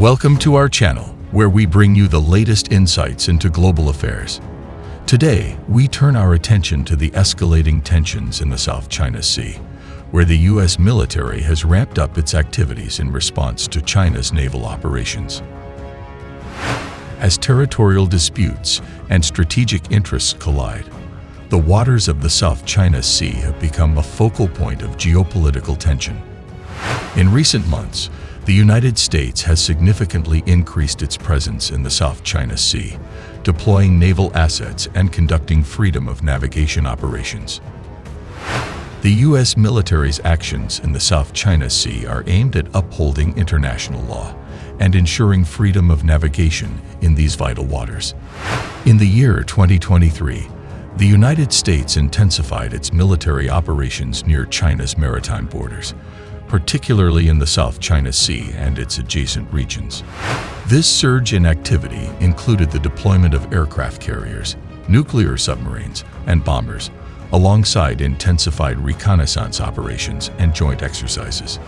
Welcome to our channel, where we bring you the latest insights into global affairs. Today, we turn our attention to the escalating tensions in the South China Sea, where the U.S. military has ramped up its activities in response to China's naval operations. As territorial disputes and strategic interests collide, the waters of the South China Sea have become a focal point of geopolitical tension. In recent months, the United States has significantly increased its presence in the South China Sea, deploying naval assets and conducting freedom of navigation operations. The U.S. military's actions in the South China Sea are aimed at upholding international law and ensuring freedom of navigation in these vital waters. In the year 2023, the United States intensified its military operations near China's maritime borders, particularly in the South China Sea and its adjacent regions. This surge in activity included the deployment of aircraft carriers, nuclear submarines, and bombers, alongside intensified reconnaissance operations and joint exercises.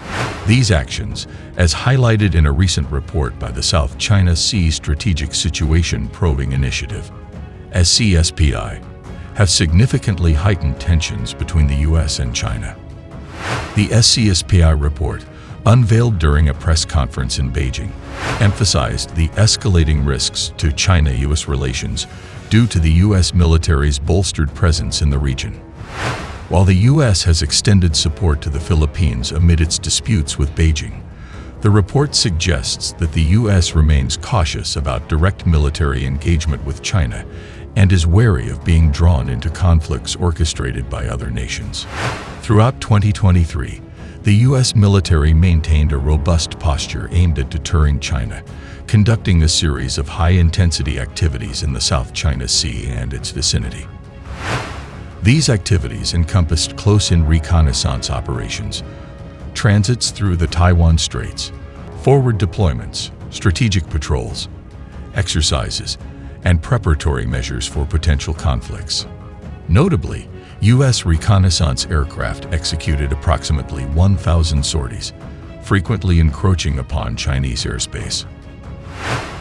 These actions, as highlighted in a recent report by the South China Sea Strategic Situation Probing Initiative, SCS, have significantly heightened tensions between the U.S. and China. The SCS report, unveiled during a press conference in Beijing, emphasized the escalating risks to China-U.S. relations due to the U.S. military's bolstered presence in the region. While the U.S. has extended support to the Philippines amid its disputes with Beijing, the report suggests that the U.S. remains cautious about direct military engagement with China and is wary of being drawn into conflicts orchestrated by other nations. Throughout 2023, the U.S. military maintained a robust posture aimed at deterring China, conducting a series of high-intensity activities in the South China Sea and its vicinity. These activities encompassed close-in reconnaissance operations, transits through the Taiwan Straits, forward deployments, strategic patrols, exercises, and preparatory measures for potential conflicts. Notably, U.S. reconnaissance aircraft executed approximately 1,000 sorties, frequently encroaching upon Chinese airspace.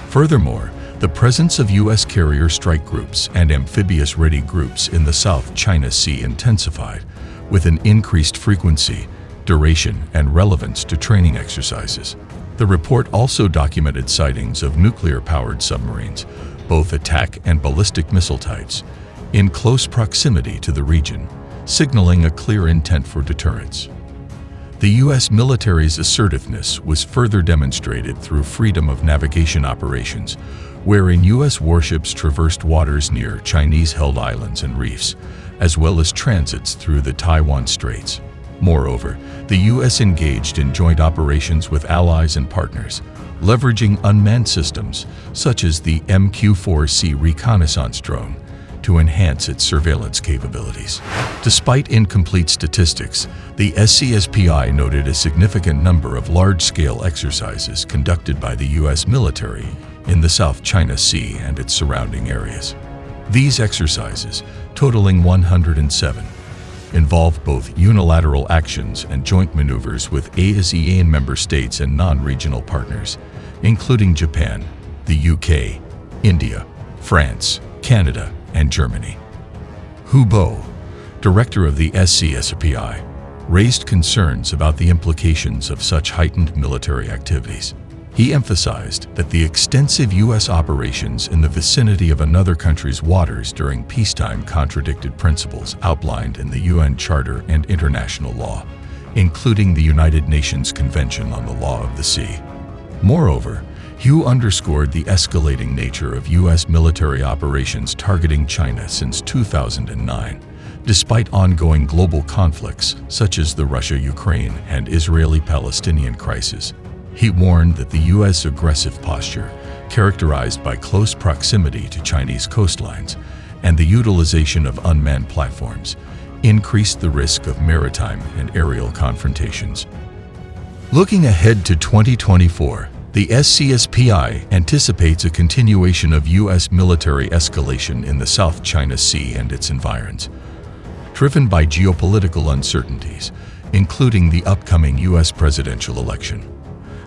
Furthermore, the presence of U.S. carrier strike groups and amphibious-ready groups in the South China Sea intensified, with an increased frequency, duration, and relevance to training exercises. The report also documented sightings of nuclear-powered submarines, both attack and ballistic missile types, in close proximity to the region, signaling a clear intent for deterrence. The U.S. military's assertiveness was further demonstrated through freedom of navigation operations, wherein U.S. warships traversed waters near Chinese-held islands and reefs, as well as transits through the Taiwan Straits. Moreover, the U.S. engaged in joint operations with allies and partners, leveraging unmanned systems such as the MQ-4C reconnaissance drone to enhance its surveillance capabilities. Despite incomplete statistics, the SCS noted a significant number of large-scale exercises conducted by the U.S. military in the South China Sea and its surrounding areas. These exercises, totaling 107, involve both unilateral actions and joint maneuvers with ASEAN member states and non-regional partners, including Japan, the UK, India, France, Canada, and Germany. Hu Bo, director of the SCS, raised concerns about the implications of such heightened military activities. He emphasized that the extensive U.S. operations in the vicinity of another country's waters during peacetime contradicted principles outlined in the UN Charter and international law, including the United Nations Convention on the Law of the Sea. Moreover, Hu underscored the escalating nature of U.S. military operations targeting China since 2009, despite ongoing global conflicts such as the Russia-Ukraine and Israeli-Palestinian crisis. He warned that the U.S. aggressive posture, characterized by close proximity to Chinese coastlines and the utilization of unmanned platforms, increased the risk of maritime and aerial confrontations. Looking ahead to 2024, the SCS anticipates a continuation of U.S. military escalation in the South China Sea and its environs, driven by geopolitical uncertainties, including the upcoming U.S. presidential election.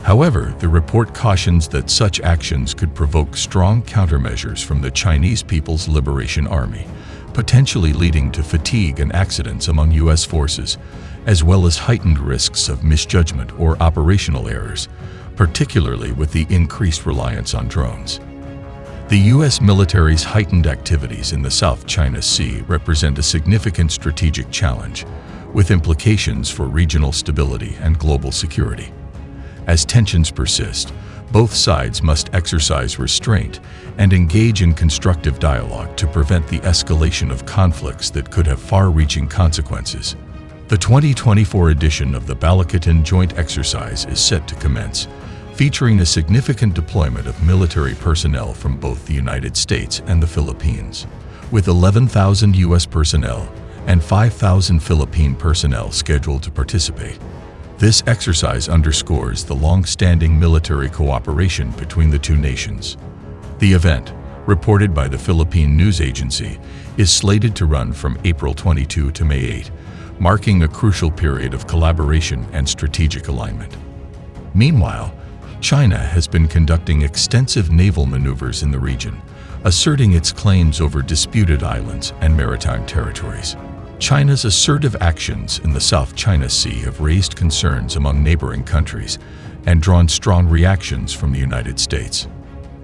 However, the report cautions that such actions could provoke strong countermeasures from the Chinese People's Liberation Army, potentially leading to fatigue and accidents among U.S. forces, as well as heightened risks of misjudgment or operational errors, particularly with the increased reliance on drones. The U.S. military's heightened activities in the South China Sea represent a significant strategic challenge, with implications for regional stability and global security. As tensions persist, both sides must exercise restraint and engage in constructive dialogue to prevent the escalation of conflicts that could have far-reaching consequences. The 2024 edition of the Balikatan Joint Exercise is set to commence, featuring a significant deployment of military personnel from both the United States and the Philippines, with 11,000 U.S. personnel and 5,000 Philippine personnel scheduled to participate. This exercise underscores the long-standing military cooperation between the two nations. The event, reported by the Philippine news agency, is slated to run from April 22 to May 8, marking a crucial period of collaboration and strategic alignment. Meanwhile, China has been conducting extensive naval maneuvers in the region, asserting its claims over disputed islands and maritime territories. China's assertive actions in the South China Sea have raised concerns among neighboring countries and drawn strong reactions from the United States.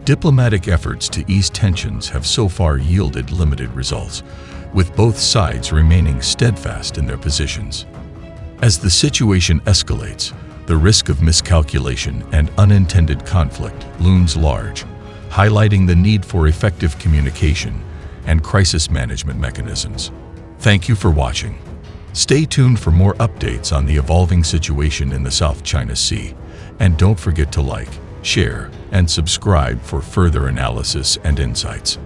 Diplomatic efforts to ease tensions have so far yielded limited results, with both sides remaining steadfast in their positions. As the situation escalates, the risk of miscalculation and unintended conflict looms large, highlighting the need for effective communication and crisis management mechanisms. Thank you for watching. Stay tuned for more updates on the evolving situation in the South China Sea, and don't forget to like, share, and subscribe for further analysis and insights.